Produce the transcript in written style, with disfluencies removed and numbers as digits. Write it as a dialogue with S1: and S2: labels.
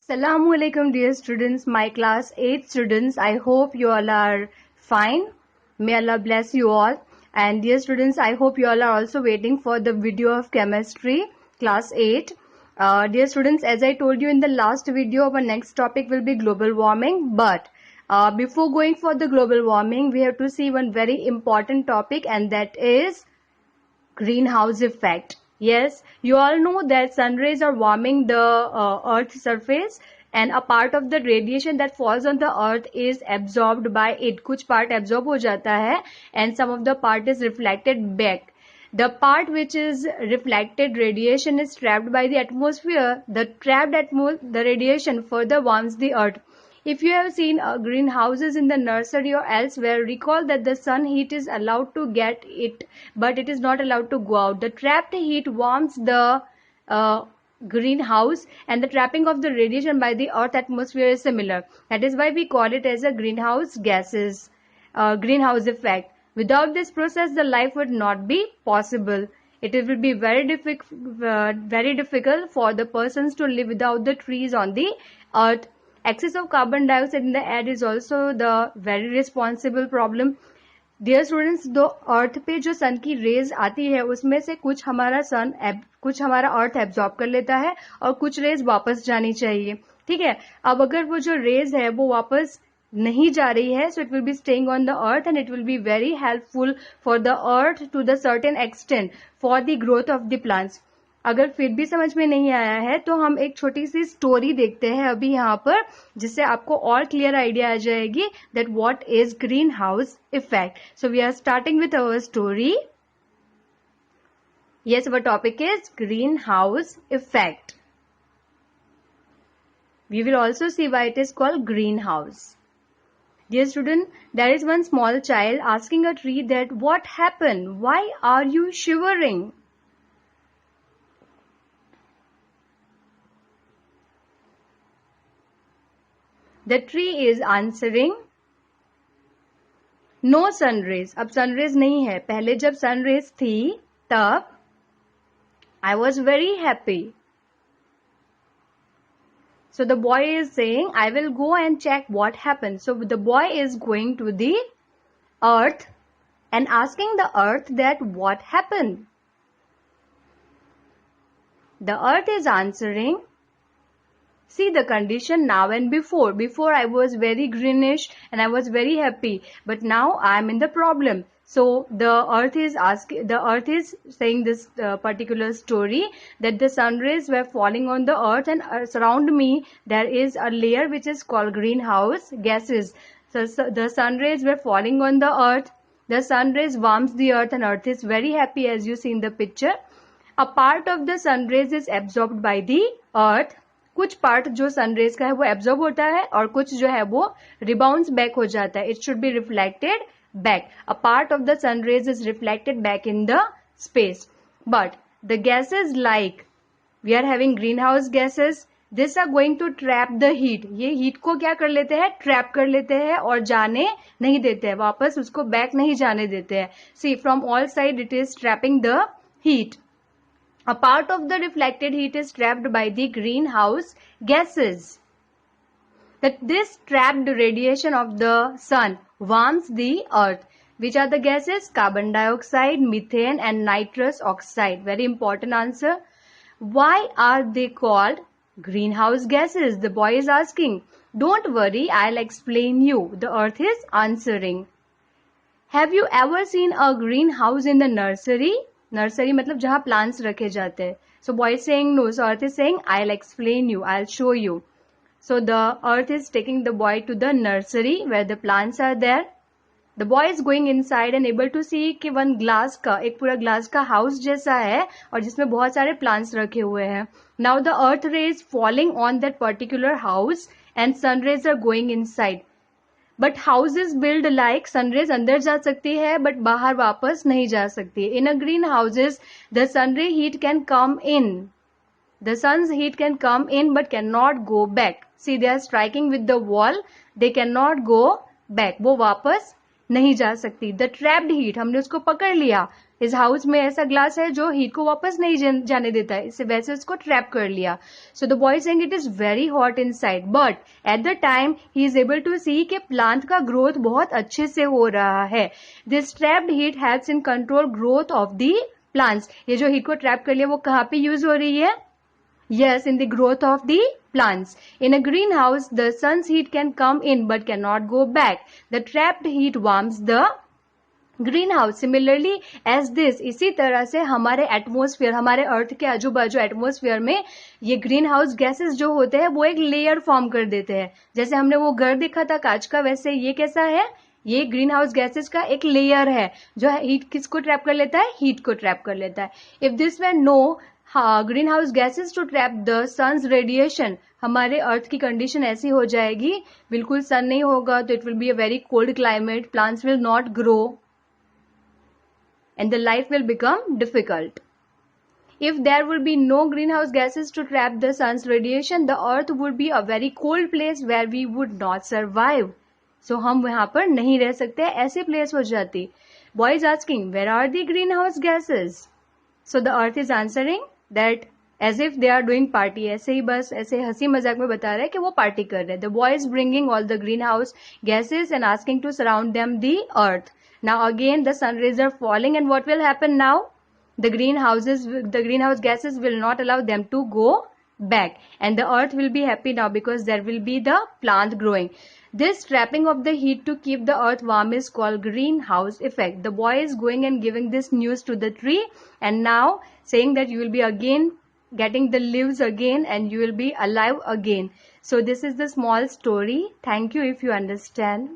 S1: Assalamu alaikum dear students, my class 8 students. I hope you all are fine. May Allah bless you all. And dear students, I hope you all are also waiting for the video of chemistry class 8. Dear students, as I told you in the last video, our next topic will be global warming. But before going for the global warming, we have to see one very important topic, and that is greenhouse effect. Yes, you all know that sun rays are warming the earth's surface, and a part of the radiation that falls on the earth is absorbed by it. कुछ part absorb हो जाता है and some of the part is reflected back. The part which is reflected radiation is trapped by the atmosphere. The the radiation further warms the earth. If you have seen greenhouses in the nursery or elsewhere, recall that the sun heat is allowed to get it, but it is not allowed to go out. The trapped heat warms the greenhouse, and the trapping of the radiation by the earth atmosphere is similar. That is why we call it as a greenhouse effect. Without this process, the life would not be possible. It will be very difficult for the persons to live without the trees on the earth. Excess of carbon dioxide in the air is also the very responsible problem. Dear students, दो अर्थ पे जो सन की raise आती है उसमें से कुछ हमारा अर्थ एब्जॉर्ब कर लेता है और कुछ रेज वापस जानी चाहिए. ठीक है, अब अगर वो जो रेज है वो वापस नहीं जा रही है, so it will be staying on the earth and it will be very helpful for the earth to the certain extent for the growth of the plants. अगर फिर भी समझ में नहीं आया है तो हम एक छोटी सी स्टोरी देखते हैं अभी यहाँ पर, जिससे आपको और क्लियर आइडिया आ जाएगी that what is greenhouse effect. So we are starting with our story. Yes, our topic is greenhouse effect. We will also see why it is called greenhouse. Dear student, there is one small child asking a tree that what happened? Why are you shivering? The tree is answering, no sun rays. अब sun rays नहीं है. पहले जब sun rays थी तब I was very happy. So the boy is saying, I will go and check what happened. So the boy is going to the earth and asking the earth that what happened. The earth is answering, see the condition now and before. Before I was very greenish and I was very happy, but now I am in the problem. So the earth is saying this particular story, that the sun rays were falling on the earth, and surround me there is a layer which is called greenhouse gases. So the sun rays were falling on the earth. The sun rays warms the earth and earth is very happy, as you see in the picture. A part of the sun rays is absorbed by the earth. कुछ part जो sun rays का है वो absorb होता है और कुछ जो है वो रिबाउंस बैक हो जाता है. It should be reflected back. A part of the sun rays is reflected back in the space. But the gases like we are having green house gases, this are going to trap the heat. ये heat को क्या कर लेते हैं? Trap कर लेते हैं और जाने नहीं देते हैं, वापस उसको बैक नहीं जाने देते हैं. See from all side it is trapping the heat. A part of the reflected heat is trapped by the greenhouse gases. That this trapped radiation of the sun warms the earth. Which are the gases? Carbon dioxide, methane and nitrous oxide. Very important answer. Why are they called greenhouse gases? The boy is asking. Don't worry, I'll explain you. The earth is answering. Have you ever seen a greenhouse in the nursery? Nursery मतलब जहां plants रखे जाते हैं. So boy saying no. So earth is saying I will explain you, I will show you. So the earth is taking the boy to the nursery where the plants are there. The boy is going inside and able to see कि one glass का, एक पूरा glass का house जैसा है और जिसमें बहुत सारे प्लांट्स रखे हुए हैं. Now the earth rays falling on that particular house and sun rays are going inside. But house is build like, sunrays अंदर जा सकती है बट बाहर वापस नहीं जा सकती. In a greenhouses the sunray heat can come in, the sun's heat can come in but can not go back. See they are striking with the wall, they can not go back. वो वापस नहीं जा सकती. The trapped heat, हमने उसको पकड़ लिया इस हाउस में ऐसा ग्लास है जो हीट को वापस नहीं जाने देता है, इसे वैसे उसको ट्रैप कर लिया. So the boy saying it is very hot inside, but at the time he is able to see कि प्लांट का ग्रोथ बहुत अच्छे से हो रहा है. This trapped heat helps in control growth of the plants. ये जो हीट को ट्रैप कर लिया वो कहाँ पे यूज हो रही है? Yes, in the growth of the plants. In a greenhouse, the sun's heat can come in but cannot go back. The trapped heat warms the greenhouse. Similarly as this, इसी तरह से हमारे एटमोस्फेयर, हमारे अर्थ के आजू बाजू एटमोस्फेयर में ये ग्रीन हाउस गैसेस जो होते हैं वो एक लेयर फॉर्म कर देते हैं. जैसे हमने वो घर देखा था कांच का, वैसे ये कैसा है? ये ग्रीन हाउस गैसेस का एक लेयर है जो हीट किसको ट्रैप कर लेता है? हीट को ट्रैप कर लेता है. If this way no green house gases to trap the sun's radiation, हमारे अर्थ की कंडीशन ऐसी हो जाएगी, बिल्कुल सन नहीं होगा तो it will be a very cold climate, plants will not grow and the life will become difficult. If there will be no greenhouse gases to trap the sun's radiation, the earth would be a very cold place where we would not survive. So हम वहां पर नहीं रह सकते, ऐसे place हो जाती. Boy is asking, where are the greenhouse gases? So the earth is answering that as if they are doing party. ऐसे ही बस ऐसे हंसी मजाक में बता रहे हैं कि वो पार्टी कर रहे हैं. The boy is bringing all the greenhouse gases and asking to surround them the earth. Now again the sun rays are falling and what will happen now? The greenhouse gases will not allow them to go back and the earth will be happy now because there will be the plant growing. This trapping of the heat to keep the earth warm is called greenhouse effect. The boy is going and giving this news to the tree and now saying that you will be again getting the leaves again and you will be alive again. So this is the small story. Thank you if you understand.